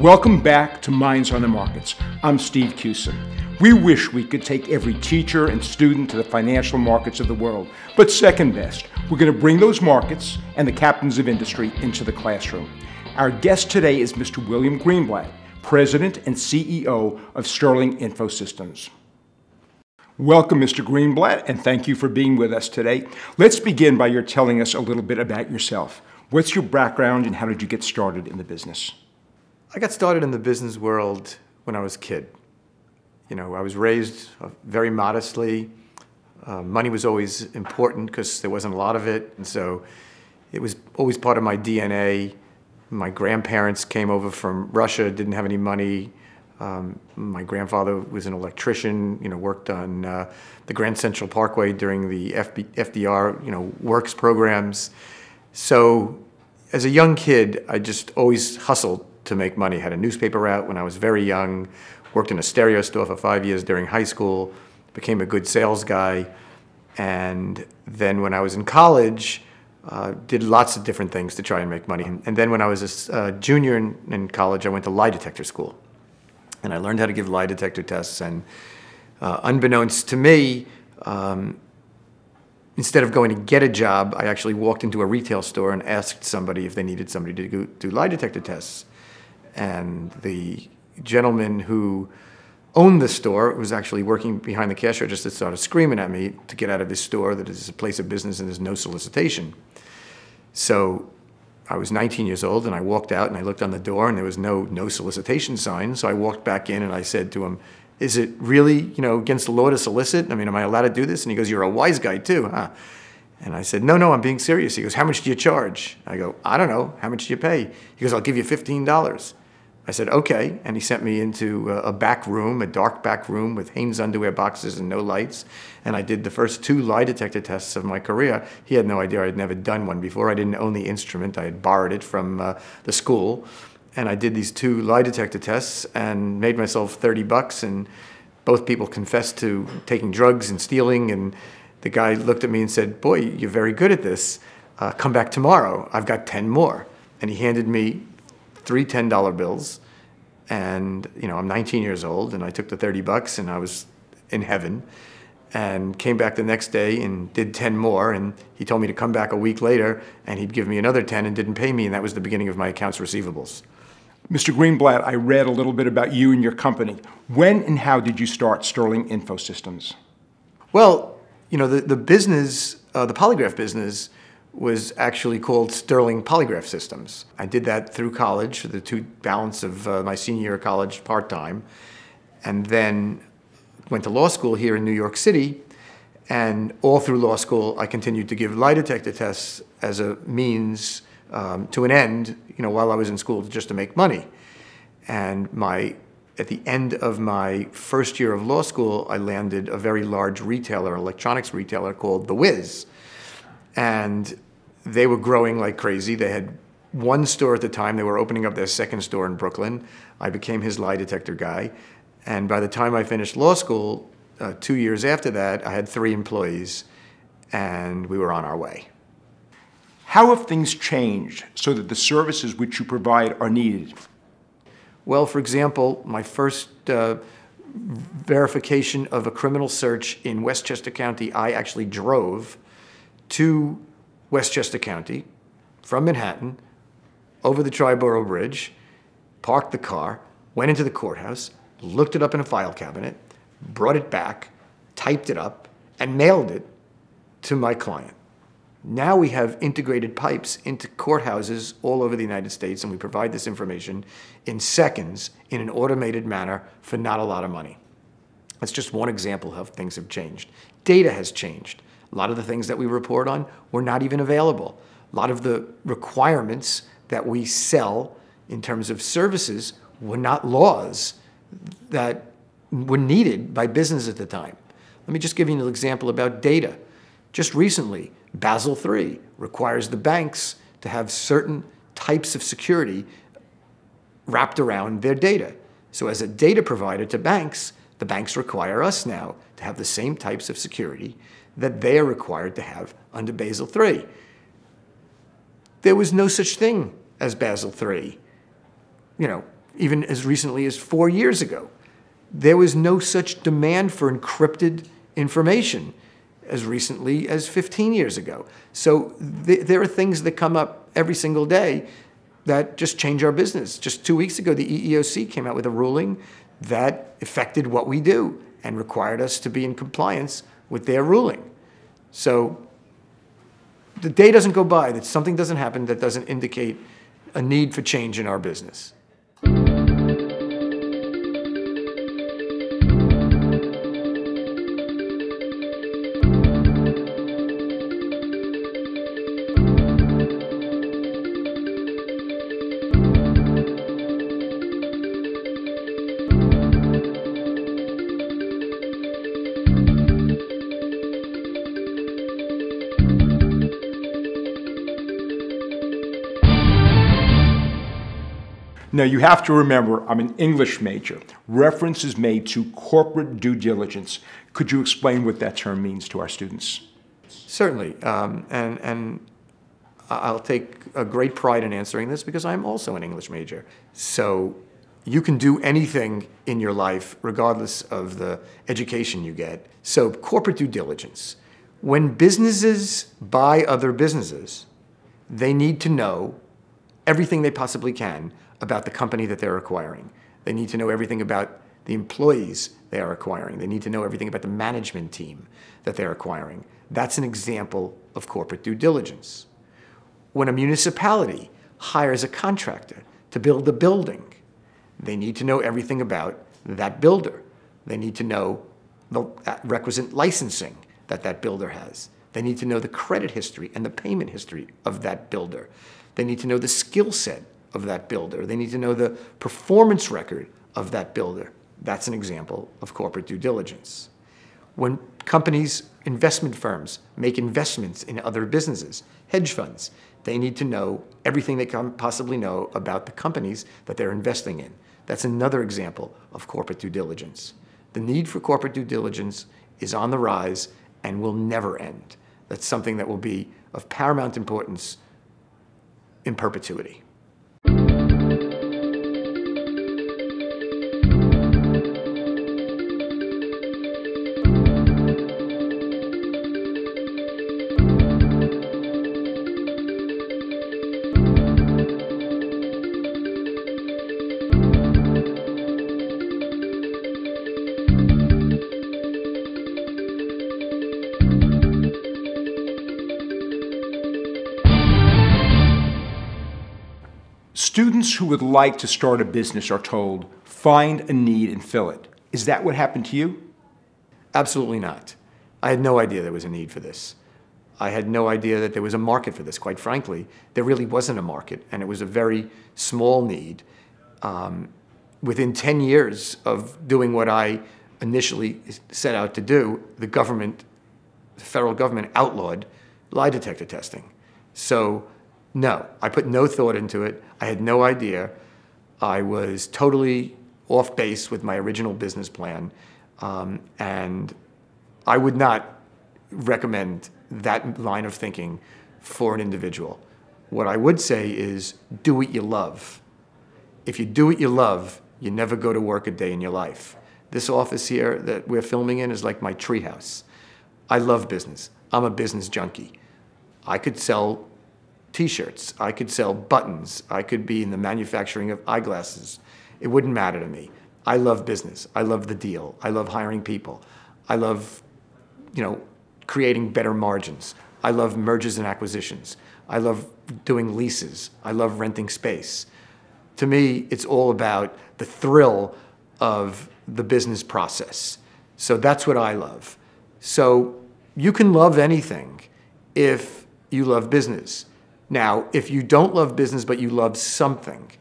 Welcome back to Minds on the Markets. I'm Steve Kussin. We wish we could take every teacher and student to the financial markets of the world, but second best, we're going to bring those markets and the captains of industry into the classroom. Our guest today is Mr. WIlliam Greenblatt, President and CEO of Sterling Infosystems. Welcome, Mr. Greenblatt, and thank you for being with us today. Let's begin by your telling us a little bit about yourself. What's your background and how did you get started in the business? I got started in the business world when I was a kid. I was raised very modestly. Money was always important because there wasn't a lot of it, and so it was always part of my DNA. My grandparents came over from Russia, didn't have any money. My grandfather was an electrician, worked on the Grand Central Parkway during the FDR, works programs. So as a young kid, I just always hustled to make money. Had a newspaper route when I was very young, worked in a stereo store for 5 years during high school, became a good sales guy, and then when I was in college, did lots of different things to try and make money. And then when I was a junior in college, I went to lie detector school, and I learned how to give lie detector tests, and unbeknownst to me, instead of going to get a job, I actually walked into a retail store and asked somebody if they needed somebody to do lie detector tests. And the gentleman who owned the store was actually working behind the cash register, started screaming at me to get out of this store, that it's a place of business and there's no solicitation. So I was 19 years old and I walked out and I looked on the door and there was no solicitation sign. So I walked back in and I said to him, "Is it really, against the law to solicit? I mean, am I allowed to do this?" And he goes, "You're a wise guy too, huh?" And I said, No, I'm being serious." He goes, "How much do you charge?" I go, "I don't know. How much do you pay?" He goes, "I'll give you $15. I said, "Okay." And he sent me into a back room, a dark back room with Hanes underwear boxes and no lights. And I did the first 2 lie detector tests of my career. He had no idea I'd never done one before. I didn't own the instrument. I had borrowed it from the school. And I did these 2 lie detector tests and made myself $30. And both people confessed to taking drugs and stealing. And the guy looked at me and said, "Boy, you're very good at this. Come back tomorrow. I've got 10 more. And he handed me 3 $10 bills, and I'm 19 years old, and I took the $30 and I was in heaven, and came back the next day and did 10 more, and he told me to come back a week later and he'd give me another 10 and didn't pay me, and that was the beginning of my accounts receivables. Mr. Greenblatt, I read a little bit about you and your company. When and how did you start Sterling Infosystems? Well, the business, the polygraph business, was actually called Sterling Polygraph Systems. I did that through college, for the 2 balance of my senior year of college part-time, and then went to law school here in New York City, and all through law school I continued to give lie detector tests as a means to an end, while I was in school, just to make money. And at the end of my first year of law school, I landed a very large retailer, electronics retailer called The Wiz. And they were growing like crazy. They had 1 store at the time. They were opening up their 2nd store in Brooklyn. I became his lie detector guy. And by the time I finished law school, 2 years after that, I had 3 employees, and we were on our way. How have things changed so that the services which you provide are needed? Well, for example, my first verification of a criminal search in Westchester County, I actually drove to Westchester County from Manhattan, over the Triborough Bridge, parked the car, went into the courthouse, looked it up in a file cabinet, brought it back, typed it up, and mailed it to my client. Now we have integrated pipes into courthouses all over the United States, and we provide this information in seconds in an automated manner for not a lot of money. That's just one example of how things have changed. Data has changed. A lot of the things that we report on were not even available. A lot of the requirements that we sell in terms of services were not laws that were needed by business at the time. Let me just give you an example about data. Just recently, Basel III requires the banks to have certain types of security wrapped around their data. So as a data provider to banks, the banks require us now to have the same types of security that they are required to have under Basel III. There was no such thing as Basel III, even as recently as 4 years ago. There was no such demand for encrypted information as recently as 15 years ago. So there are things that come up every single day that just change our business. Just 2 weeks ago, the EEOC came out with a ruling that affected what we do and required us to be in compliance with their ruling. So the day doesn't go by that something doesn't happen that doesn't indicate a need for change in our business. Now, you have to remember, I'm an English major. Reference is made to corporate due diligence. Could you explain what that term means to our students? Certainly, and I'll take a great pride in answering this because I'm also an English major. So you can do anything in your life regardless of the education you get. So corporate due diligence. When businesses buy other businesses, they need to know everything they possibly can about the company that they're acquiring. They need to know everything about the employees they are acquiring. They need to know everything about the management team that they're acquiring. That's an example of corporate due diligence. When a municipality hires a contractor to build a building, they need to know everything about that builder. They need to know the requisite licensing that that builder has. They need to know the credit history and the payment history of that builder. They need to know the skill set of that builder. They need to know the performance record of that builder. That's an example of corporate due diligence. When companies, investment firms, make investments in other businesses, hedge funds, they need to know everything they can possibly know about the companies that they're investing in. That's another example of corporate due diligence. The need for corporate due diligence is on the rise and will never end. That's something that will be of paramount importance in perpetuity. Students who would like to start a business are told, find a need and fill it. Is that what happened to you? Absolutely not. I had no idea there was a need for this. I had no idea that there was a market for this. Quite frankly, there really wasn't a market, and it was a very small need. Within 10 years of doing what I initially set out to do, the federal government outlawed lie detector testing. So no, I put no thought into it. I had no idea. I was totally off base with my original business plan, and I would not recommend that line of thinking for an individual. What I would say is do what you love. If you do what you love, you never go to work a day in your life. This office here that we're filming in is like my treehouse. I love business. I'm a business junkie. I could sell T-shirts, I could sell buttons, I could be in the manufacturing of eyeglasses. It wouldn't matter to me. I love business. I love the deal. I love hiring people. I love, creating better margins. I love mergers and acquisitions. I love doing leases. I love renting space. To me, it's all about the thrill of the business process. So that's what I love. So you can love anything if you love business. Now, if you don't love business but you love something,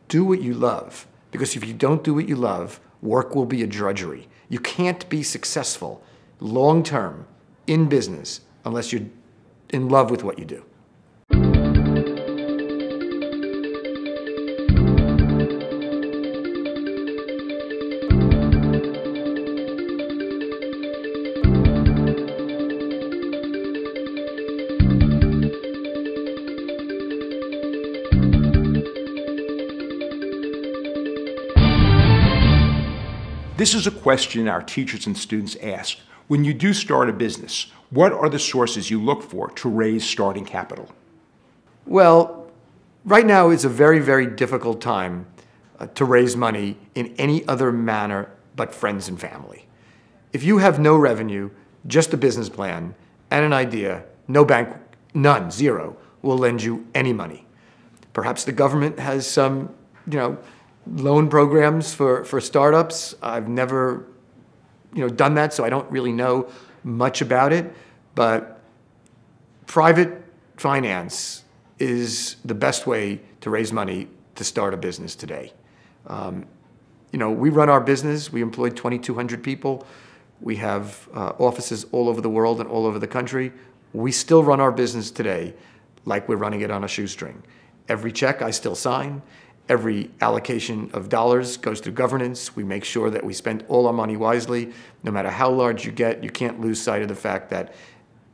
do what you love. Because if you don't do what you love, work will be a drudgery. You can't be successful long-term in business unless you're in love with what you do. This is a question our teachers and students ask. When you do start a business, what are the sources you look for to raise starting capital? Well, right now is a very, very difficult time to raise money in any other manner but friends and family. If you have no revenue, just a business plan and an idea, no bank, none, zero, will lend you any money. Perhaps the government has some, loan programs for startups. I've never, done that, so I don't really know much about it. But private finance is the best way to raise money to start a business today. We run our business. We employ 2,200 people. We have offices all over the world and all over the country. We still run our business today like we're running it on a shoestring. Every check I still sign. Every allocation of dollars goes through governance. We make sure that we spend all our money wisely. No matter how large you get, you can't lose sight of the fact that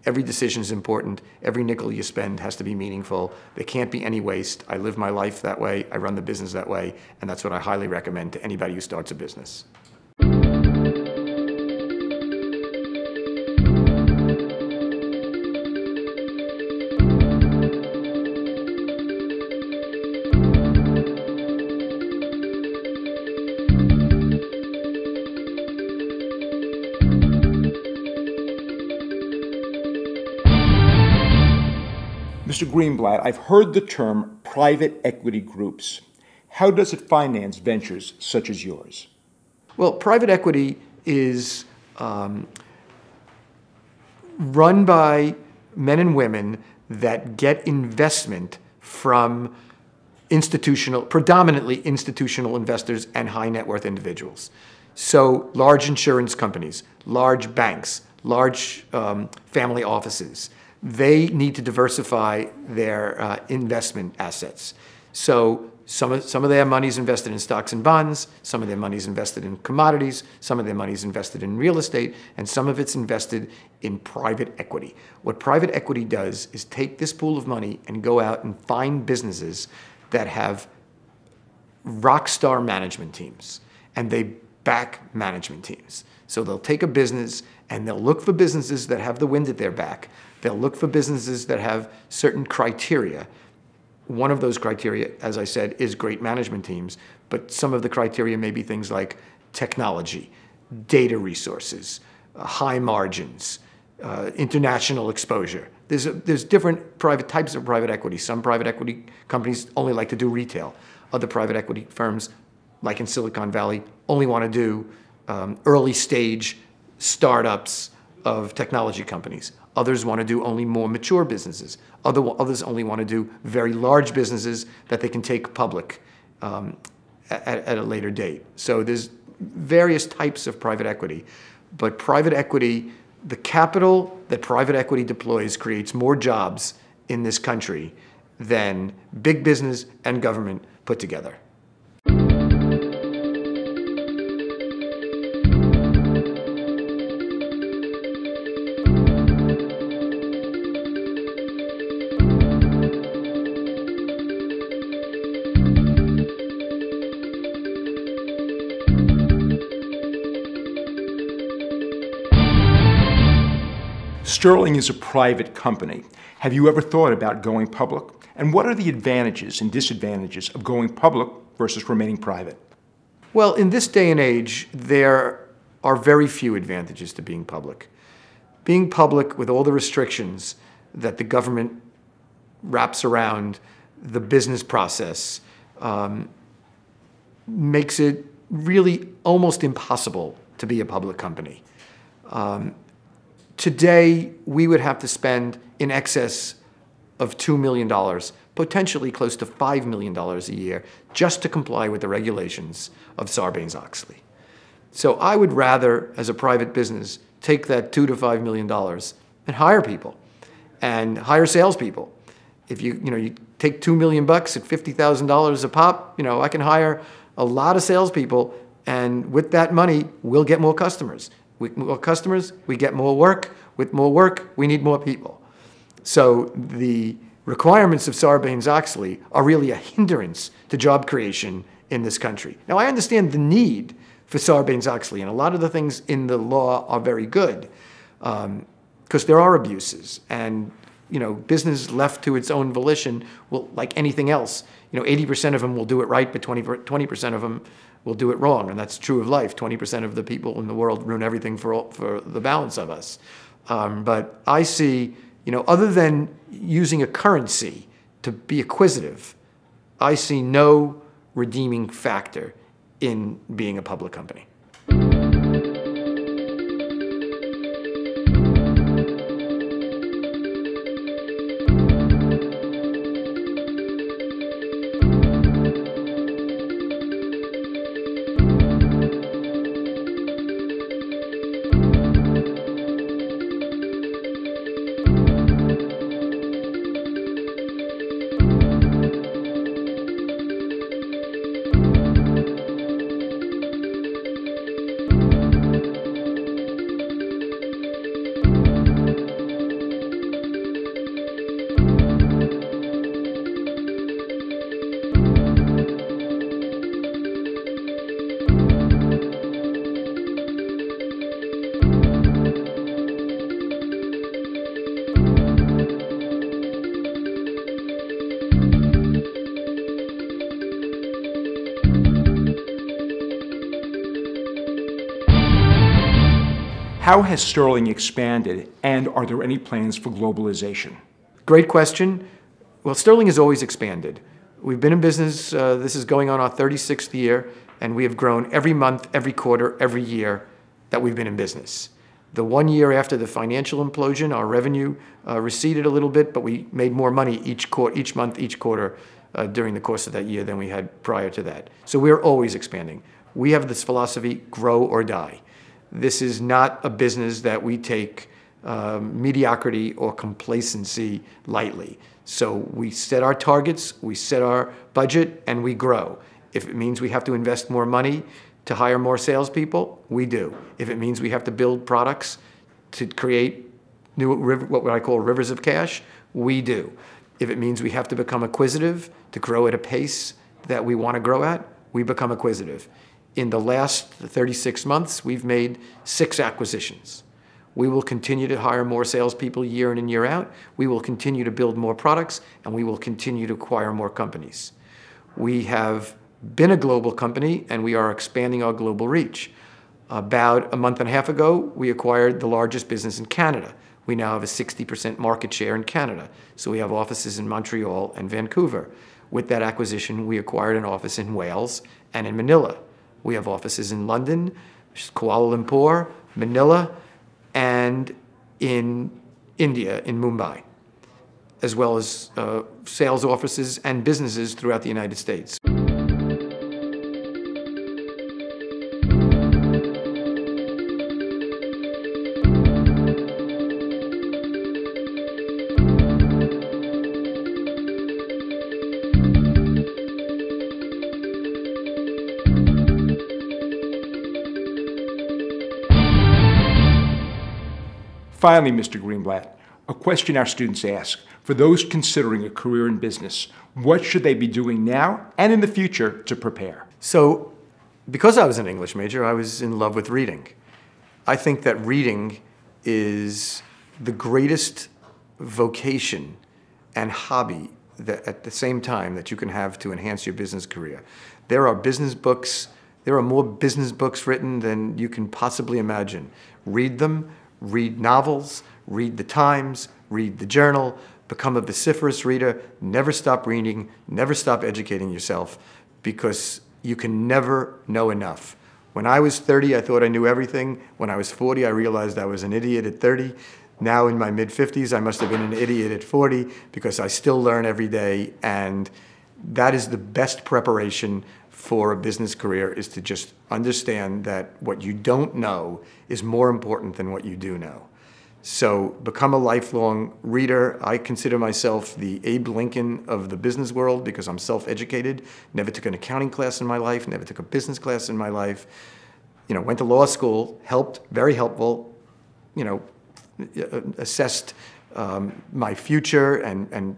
every decision is important. Every nickel you spend has to be meaningful. There can't be any waste. I live my life that way. I run the business that way. And that's what I highly recommend to anybody who starts a business. Mr. Greenblatt, I've heard the term private equity groups. How does it finance ventures such as yours? Well, private equity is run by men and women that get investment from predominantly institutional investors and high net worth individuals. So large insurance companies, large banks, large family offices, they need to diversify their investment assets. So some of their money is invested in stocks and bonds, some of their money is invested in commodities, some of their money is invested in real estate, and some of it's invested in private equity. What private equity does is take this pool of money and go out and find businesses that have rock star management teams, and they back management teams. So they'll take a business and they'll look for businesses that have the wind at their back. They'll look for businesses that have certain criteria. One of those criteria, as I said, is great management teams, but some of the criteria may be things like technology, data resources, high margins, international exposure. There's different types of private equity. Some private equity companies only like to do retail. Other private equity firms, like in Silicon Valley, only want to do early stage startups of technology companies. Others want to do only more mature businesses. Others only want to do very large businesses that they can take public at a later date. So there's various types of private equity. But private equity, the capital that private equity deploys creates more jobs in this country than big business and government put together. Sterling is a private company. Have you ever thought about going public? And what are the advantages and disadvantages of going public versus remaining private? Well, in this day and age, there are very few advantages to being public. Being public with all the restrictions that the government wraps around the business process makes it really almost impossible to be a public company. Today, we would have to spend in excess of $2 million, potentially close to $5 million a year, just to comply with the regulations of Sarbanes-Oxley. So I would rather, as a private business, take that $2 to $5 million and hire people and hire salespeople. If you take $2 million at $50,000 a pop, I can hire a lot of salespeople, and with that money, we'll get more customers. With more customers, we get more work. With more work, we need more people. So the requirements of Sarbanes-Oxley are really a hindrance to job creation in this country. Now, I understand the need for Sarbanes-Oxley. And a lot of the things in the law are very good because there are abuses. And business left to its own volition will, like anything else, 80% of them will do it right, but 20% of them will do it wrong. And that's true of life. 20% of the people in the world ruin everything for the balance of us. But I see, other than using a currency to be acquisitive, I see no redeeming factor in being a public company. How has Sterling expanded, and are there any plans for globalization? Great question. Well, Sterling has always expanded. We've been in business, this is going on our 36th year, and we have grown every month, every quarter, every year that we've been in business. The 1 year after the financial implosion, our revenue receded a little bit, but we made more money each month, each quarter during the course of that year than we had prior to that. So we're always expanding. We have this philosophy, grow or die. This is not a business that we take mediocrity or complacency lightly. So we set our targets, we set our budget, and we grow. If it means we have to invest more money to hire more salespeople, we do. If it means we have to build products to create new, what I call rivers of cash, we do. If it means we have to become acquisitive to grow at a pace that we want to grow at, we become acquisitive. In the last 36 months, we've made 6 acquisitions. We will continue to hire more salespeople year in and year out. We will continue to build more products, and we will continue to acquire more companies. We have been a global company, and we are expanding our global reach. About a month and a half ago, we acquired the largest business in Canada. We now have a 60% market share in Canada. So we have offices in Montreal and Vancouver. With that acquisition, we acquired an office in Wales and in Manila. We have offices in London, Kuala Lumpur, Manila, and in India, in Mumbai, as well as sales offices and businesses throughout the United States. Finally, Mr. Greenblatt, a question our students ask. For those considering a career in business, what should they be doing now and in the future to prepare? So, because I was an English major, I was in love with reading. I think that reading is the greatest vocation and hobby that at the same time that you can have to enhance your business career. There are business books, there are more business books written than you can possibly imagine. Read them. Read novels, read the Times, read the Journal, become a vociferous reader, never stop reading, never stop educating yourself, because you can never know enough. When I was 30, I thought I knew everything. When I was 40, I realized I was an idiot at 30. Now in my mid-50s, I must have been an idiot at 40 because I still learn every day, and that is the best preparation for a business career, is to just understand that what you don't know is more important than what you do know. So become a lifelong reader. I consider myself the Abe Lincoln of the business world because I'm self-educated, never took an accounting class in my life, never took a business class in my life, went to law school, very helpful, assessed my future and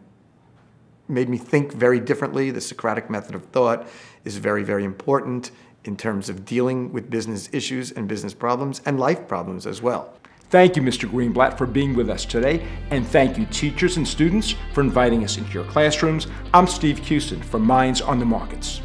made me think very differently. The Socratic method of thought is very, very important in terms of dealing with business issues and business problems and life problems as well. Thank you, Mr. Greenblatt, for being with us today, and thank you, teachers and students, for inviting us into your classrooms. I'm Steve Kussin from Minds on the Markets.